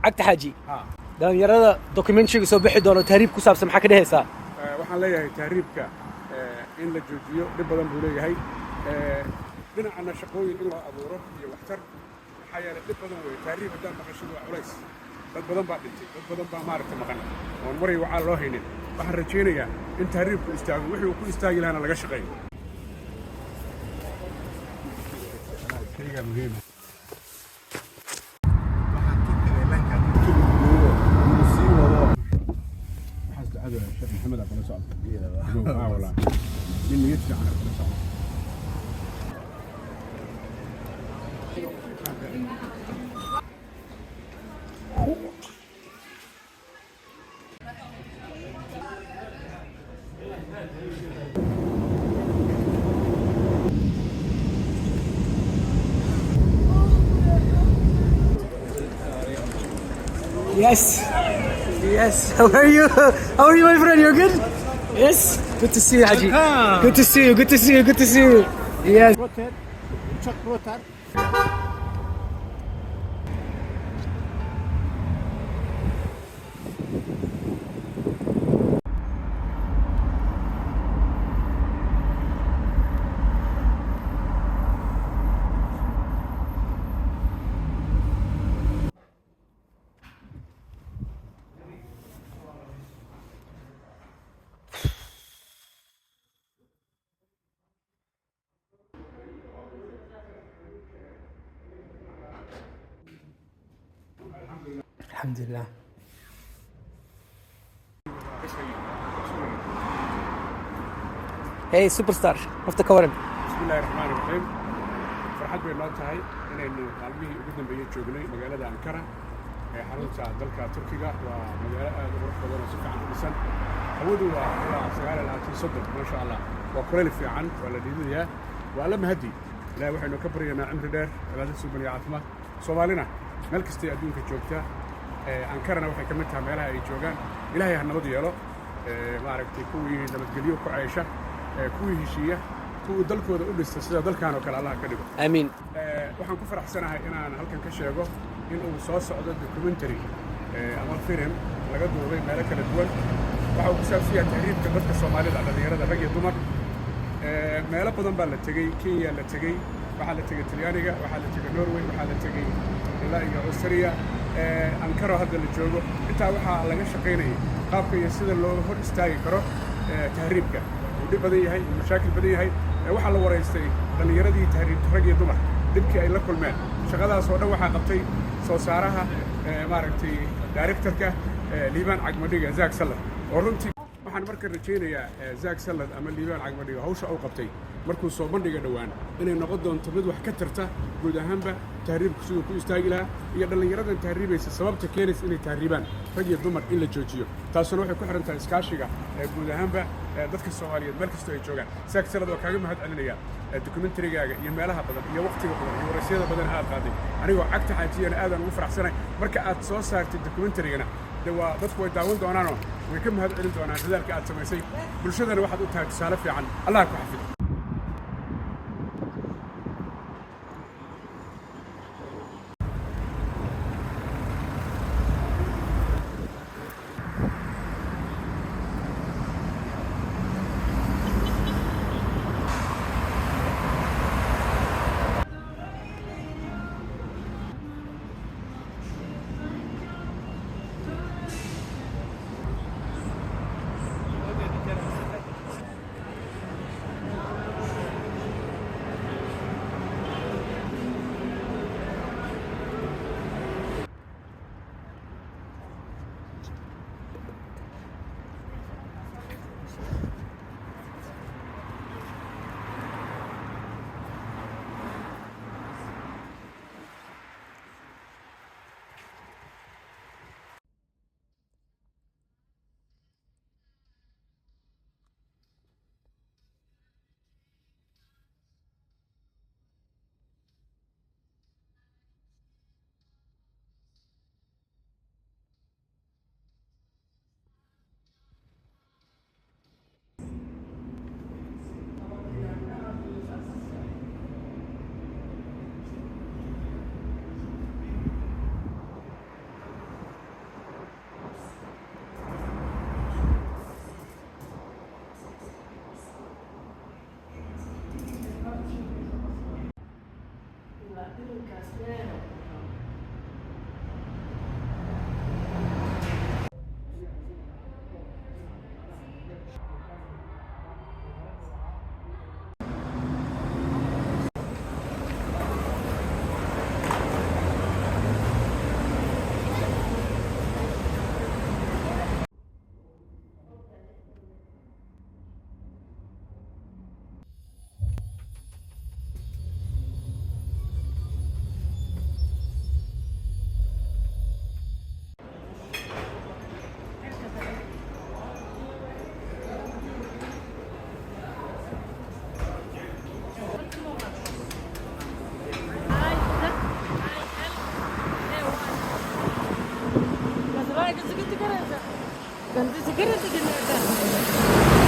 عقد حاجي دان يرادا دوكيومنتري soo bixi doono tahriib ku saabsan maxaa ka dhehaysaa waxaan leeyahay tahriibka in la joojiyo dib badan buu leeyahay dhinacana shaqooyin in loo abuuro iyo waxtar maxaa yeelay dib badan weeye tahriib haddaan maqashadu waa culays dad badan baa dhintay dad badan baa maaragtay maqan oon maray waxaa loo haynin waxaan rajaynayaa in tahriibku istaago wixii uu ku istaagi lahaana laga shaqeeyo محمد عبد الله سعد والله من يدفع عن عبد الله سعد Yes. Yes. How are you? How are you, my friend? You're good? Yes. Good to see you, Haji. Good to see you. Good to see you. Good to see you. Yes. Chuck Rotar. الحمد لله. Hey superstar, what's current? بسم الله الرحمن الرحيم. فرحت بين نوع تاعي إنه معلمي قدام بيجي شغلي مجال أنقرة حروت دلك تركيا ومجال غرف بدن سكان الإنسان عودوا وسجال العتي صدق ما شاء الله وكل في عن ولا دينية ولا مهدي لا وحنا كبري أنا عمري دار ولا تسوي بني عاطمة صومالنا ملك استيادون كجوكتا أنكرنا وحنا كملتها مالها أي جوجان إلهي هالنبض يلا ما عرفتي كوي لما تقوليه كعيشة كوي هشية كوي دلك وده قول استسلام دلك أنا وكل الله كذب آمين. وحنا كفر أحسنها إن أنا هل كان كشيء إنه صاص عدد دوكيومنتري أمر فيلم لقد وبين مالك الدول وحاول كسب فيها تهريب كبرت الصوماليين على الديار الرجل الدمر مالك بدن بالتجي كينيا التجي وحالة تجي تريانيا وحالة تجي نرويج وحالة تجي إلى أستراليا أنكروا هذا اللي جوجو أنت وحى على جش قيني قابك يصير اللي هو استاي كرو تهريبك ودي بدي هاي المشاكل بدي هاي وحى لو وريستي اللي يردي تهريب رجل الدمر دبكي أي لكل مال شغلها صورة وحى قبتي صوصارها ماركتي دايركتورك ليبان عقمدية زاك سلة ورنتي waxaan marka rajaynayaa Zack Salad ama Liibaan Cagmadhiga hawsha uu qabtay markuu soo bandhiga dhawaan inay noqon doonto mid wax ka tarta guud ahaanba tahriibku sidoo ku istaagi lahaa iyo dhalinyarada tahriibaysa sababta keenaysa inay tahriibaan rag iyo dumar in la joojiyo taasuna waxay ku xiran tahay iskaashiga guud ahaanba dadka Soomaaliyeed meel kasta ay joogaan Zack Salad oo kaaga mahad celinaya documentary-gaaga iyo meelaha badan iyo waqtiga badan iyo waraysiga badan aad qaaday anigoo cagta xaajiyana aad aan ugu faraxsanahay marka aad soo saartay documentary-gana دوا dadku way daawan doonaan way ka mahad celin doonaan dadaalka aad samaysay bulshadana waxaad u tahay tusaale fiican Allah ku xafido ganti sekarang. Ganti sekarang.